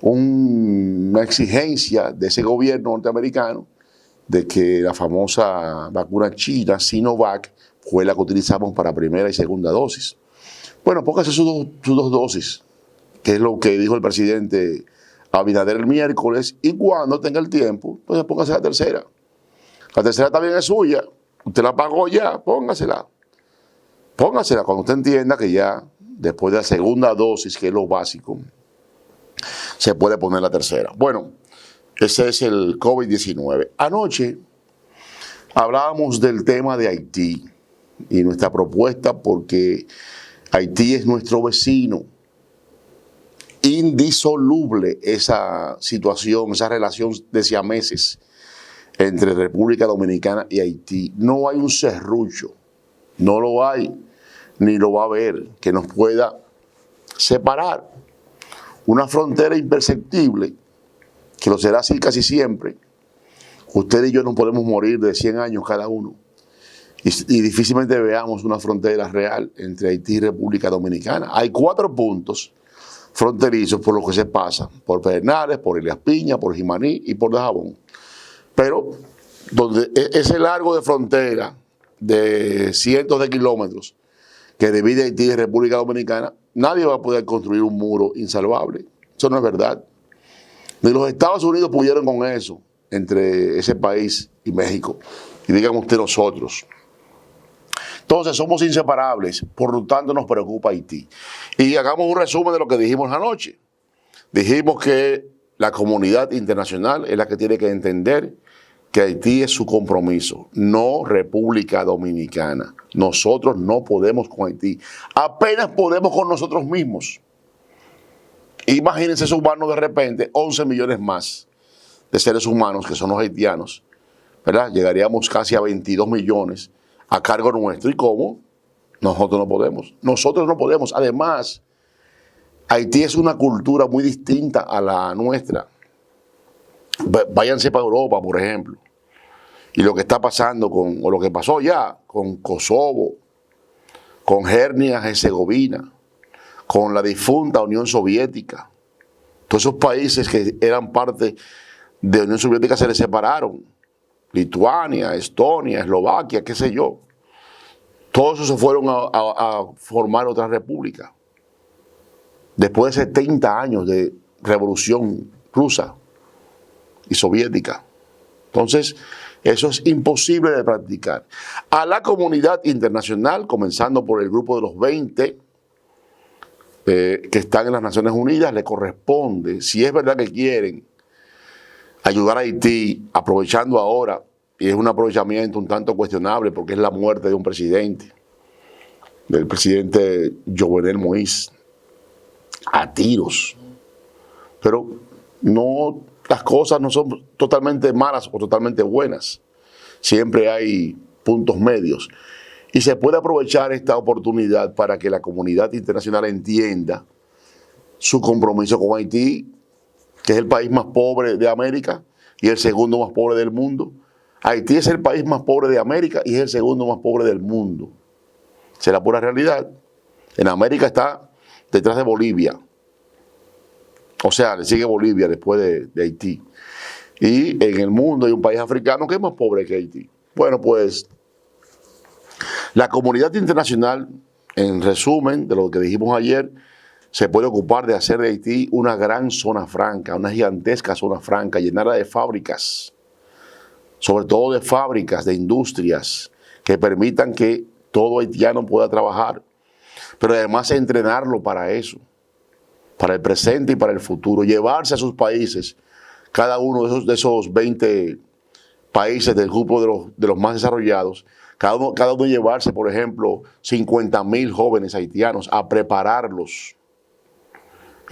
una exigencia de ese gobierno norteamericano de que la famosa vacuna china, Sinovac, fue la que utilizamos para primera y segunda dosis. Bueno, póngase sus dos dosis, que es lo que dijo el presidente Abinader el miércoles, y cuando tenga el tiempo, pues póngase la tercera. La tercera también es suya. Usted la pagó ya, póngasela. Póngasela cuando usted entienda que ya, después de la segunda dosis, que es lo básico, se puede poner la tercera. Bueno, ese es el COVID-19. Anoche hablábamos del tema de Haití y nuestra propuesta, porque Haití es nuestro vecino. Indisoluble esa situación, esa relación de siameses entre República Dominicana y Haití. No hay un serrucho, no lo hay, ni lo va a haber, que nos pueda separar. Una frontera imperceptible, que lo será así casi siempre. Usted y yo no podemos morir de 100 años cada uno. Y difícilmente veamos una frontera real entre Haití y República Dominicana. Hay 4 puntos fronterizos por los que se pasa: por Pedernales, por Elías Piña, por Jimaní y por Dajabón. Pero donde ese largo de frontera de cientos de kilómetros que divide Haití y República Dominicana, nadie va a poder construir un muro insalvable. Eso no es verdad. Ni los Estados Unidos pudieron con eso, entre ese país y México. Y digan usted nosotros. Entonces somos inseparables, por lo tanto nos preocupa Haití. Y hagamos un resumen de lo que dijimos anoche. Dijimos que la comunidad internacional es la que tiene que entender que Haití es su compromiso, no República Dominicana. Nosotros no podemos con Haití, apenas podemos con nosotros mismos. Imagínense sumarnos de repente 11 millones más de seres humanos que son los haitianos, ¿verdad? Llegaríamos casi a 22 millones a cargo nuestro. ¿Y cómo? Nosotros no podemos. Nosotros no podemos. Además, Haití es una cultura muy distinta a la nuestra. Váyanse para Europa, por ejemplo, y lo que está pasando o lo que pasó ya con Kosovo, con Hernia-Herzegovina, con la difunta Unión Soviética. Todos esos países que eran parte de la Unión Soviética se les separaron. Lituania, Estonia, Eslovaquia, qué sé yo. Todos esos se fueron a formar otra república. Después de 70 años de revolución rusa y soviética. Entonces, eso es imposible de practicar. A la comunidad internacional, comenzando por el grupo de los 20 que están en las Naciones Unidas, le corresponde, si es verdad que quieren ayudar a Haití, aprovechando ahora, y es un aprovechamiento un tanto cuestionable porque es la muerte de un presidente, del presidente Jovenel Moïse, a tiros. Pero no, las cosas no son totalmente malas o totalmente buenas. Siempre hay puntos medios. Y se puede aprovechar esta oportunidad para que la comunidad internacional entienda su compromiso con Haití, que es el país más pobre de América y el segundo más pobre del mundo. Haití es el país más pobre de América y es el segundo más pobre del mundo. Esa es la pura realidad. En América está detrás de Bolivia. O sea, le sigue Bolivia después de Haití. Y en el mundo hay un país africano que es más pobre que Haití. Bueno, pues la comunidad internacional, en resumen de lo que dijimos ayer, se puede ocupar de hacer de Haití una gran zona franca, una gigantesca zona franca, llenarla de fábricas, sobre todo de fábricas, de industrias, que permitan que todo haitiano pueda trabajar, pero además entrenarlo para eso, para el presente y para el futuro, llevarse a sus países, cada uno de esos 20 países del grupo de los más desarrollados, cada uno llevarse, por ejemplo, 50.000 jóvenes haitianos a prepararlos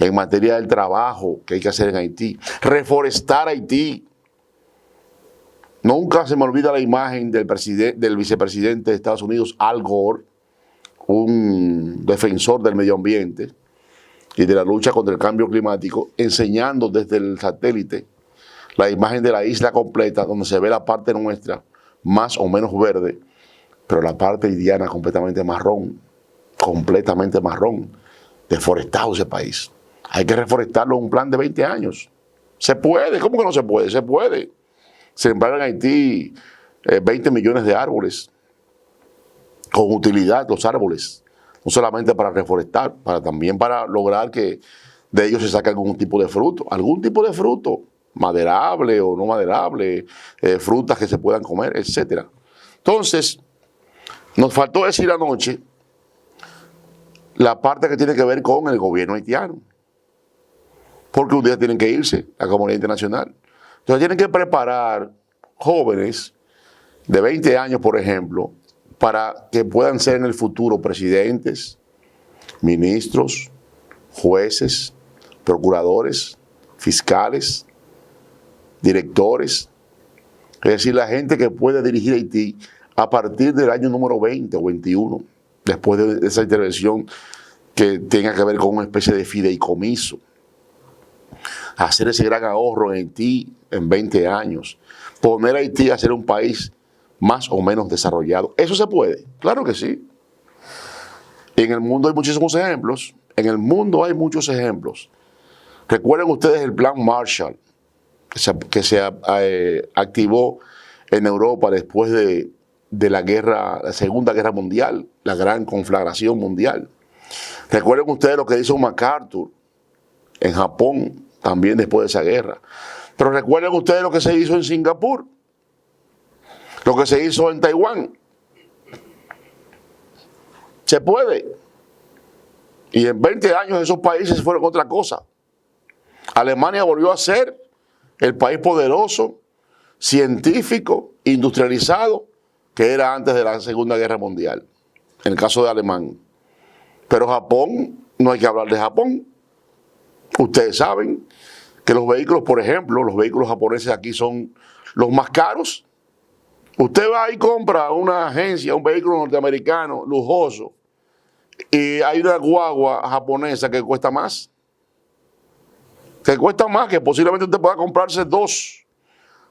en materia del trabajo que hay que hacer en Haití, reforestar Haití. Nunca se me olvida la imagen del vicepresidente de Estados Unidos, Al Gore, un defensor del medio ambiente y de la lucha contra el cambio climático, enseñando desde el satélite la imagen de la isla completa, donde se ve la parte nuestra más o menos verde, pero la parte haitiana completamente marrón, deforestado ese país. Hay que reforestarlo en un plan de 20 años. Se puede, ¿cómo que no se puede? Se puede. Sembrar en Haití 20 millones de árboles, con utilidad los árboles, no solamente para reforestar, también para lograr que de ellos se saca algún tipo de fruto, maderable o no maderable, frutas que se puedan comer, etc. Entonces, nos faltó decir anoche la parte que tiene que ver con el gobierno haitiano, porque un día tienen que irse a la comunidad internacional. Entonces tienen que preparar jóvenes de 20 años, por ejemplo, para que puedan ser en el futuro presidentes, ministros, jueces, procuradores, fiscales, directores. Es decir, la gente que puede dirigir Haití a partir del año número 20 o 21, después de esa intervención que tenga que ver con una especie de fideicomiso. Hacer ese gran ahorro en Haití en 20 años. Poner a Haití a ser un país más o menos desarrollado. ¿Eso se puede? Claro que sí. En el mundo hay muchísimos ejemplos. Recuerden ustedes el plan Marshall que se activó en Europa después de la Segunda Guerra Mundial, la gran conflagración mundial. Recuerden ustedes lo que hizo MacArthur en Japón, también después de esa guerra. Pero recuerden ustedes lo que se hizo en Singapur, lo que se hizo en Taiwán. Se puede. Y en 20 años esos países fueron otra cosa. Alemania volvió a ser el país poderoso, científico, industrializado, que era antes de la Segunda Guerra Mundial, en el caso de Alemania. Pero Japón, no hay que hablar de Japón. Ustedes saben que los vehículos, por ejemplo, los vehículos japoneses aquí son los más caros. Usted va y compra una agencia, un vehículo norteamericano lujoso, y hay una guagua japonesa que cuesta más. Que posiblemente usted pueda comprarse 2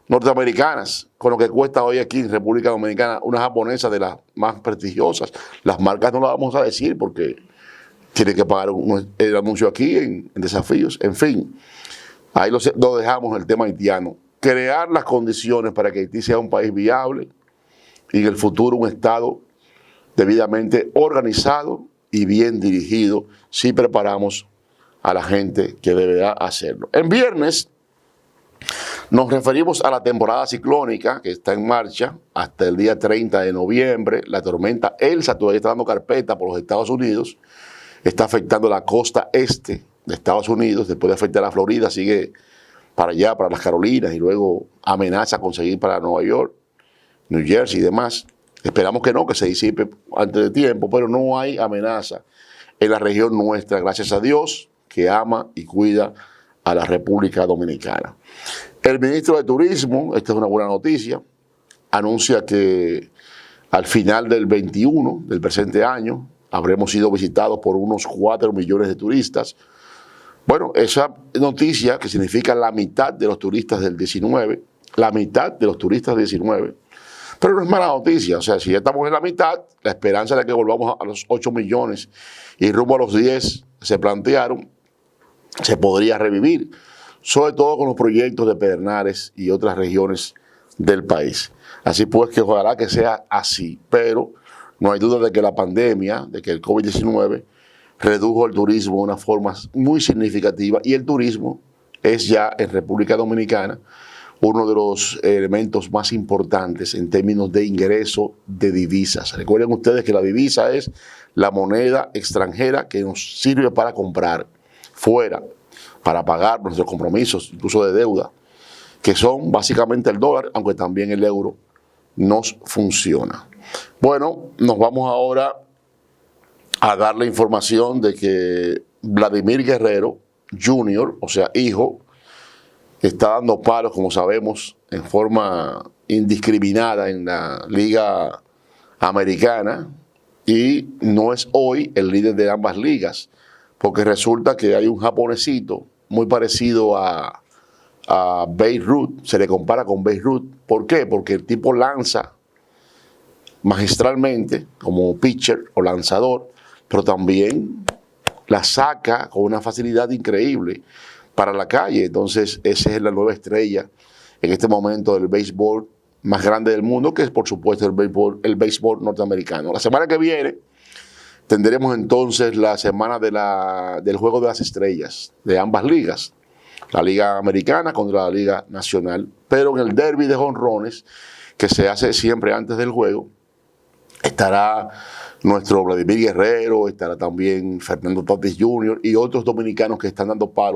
norteamericanas, con lo que cuesta hoy aquí en República Dominicana una japonesa de las más prestigiosas. Las marcas no las vamos a decir porque tiene que pagar el anuncio aquí en Desafíos. En fin, ahí lo dejamos el tema haitiano. Crear las condiciones para que Haití sea un país viable y en el futuro un Estado debidamente organizado y bien dirigido si preparamos a la gente que deberá hacerlo. En viernes nos referimos a la temporada ciclónica que está en marcha hasta el día 30 de noviembre. La tormenta Elsa todavía está dando carpeta por los Estados Unidos. Está afectando la costa este de Estados Unidos. Después de afectar a Florida, sigue para allá, para las Carolinas, y luego amenaza con seguir para Nueva York, New Jersey y demás. Esperamos que no, que se disipe antes de tiempo, pero no hay amenaza en la región nuestra, gracias a Dios, que ama y cuida a la República Dominicana. El ministro de Turismo, esta es una buena noticia, anuncia que al final del 21, del presente año, habremos sido visitados por unos 4 millones de turistas. Bueno, esa noticia, que significa la mitad de los turistas del 19, la mitad de los turistas del 19, pero no es mala noticia. O sea, si ya estamos en la mitad, la esperanza de que volvamos a los 8 millones y rumbo a los 10 se plantearon, se podría revivir, sobre todo con los proyectos de Pedernales y otras regiones del país. Así pues, que ojalá que sea así, pero no hay duda de que la pandemia, de que el COVID-19 redujo el turismo de una forma muy significativa, y el turismo es ya en República Dominicana uno de los elementos más importantes en términos de ingreso de divisas. Recuerden ustedes que la divisa es la moneda extranjera que nos sirve para comprar fuera, para pagar nuestros compromisos, incluso de deuda, que son básicamente el dólar, aunque también el euro nos funciona. Bueno, nos vamos ahora a dar la información de que Vladimir Guerrero Jr., o sea, hijo, está dando palos, como sabemos, en forma indiscriminada en la Liga Americana, y no es hoy el líder de ambas ligas, porque resulta que hay un japonesito muy parecido a Babe Ruth, se le compara con Babe Ruth. ¿Por qué? Porque el tipo lanza magistralmente como pitcher o lanzador, pero también la saca con una facilidad increíble para la calle. Entonces esa es la nueva estrella en este momento del béisbol más grande del mundo, que es por supuesto el béisbol norteamericano. La semana que viene tendremos entonces la semana del Juego de las Estrellas de ambas ligas. La Liga Americana contra la Liga Nacional. Pero en el derbi de jonrones, que se hace siempre antes del juego, estará nuestro Vladimir Guerrero, estará también Fernando Tatis Jr. y otros dominicanos que están dando palos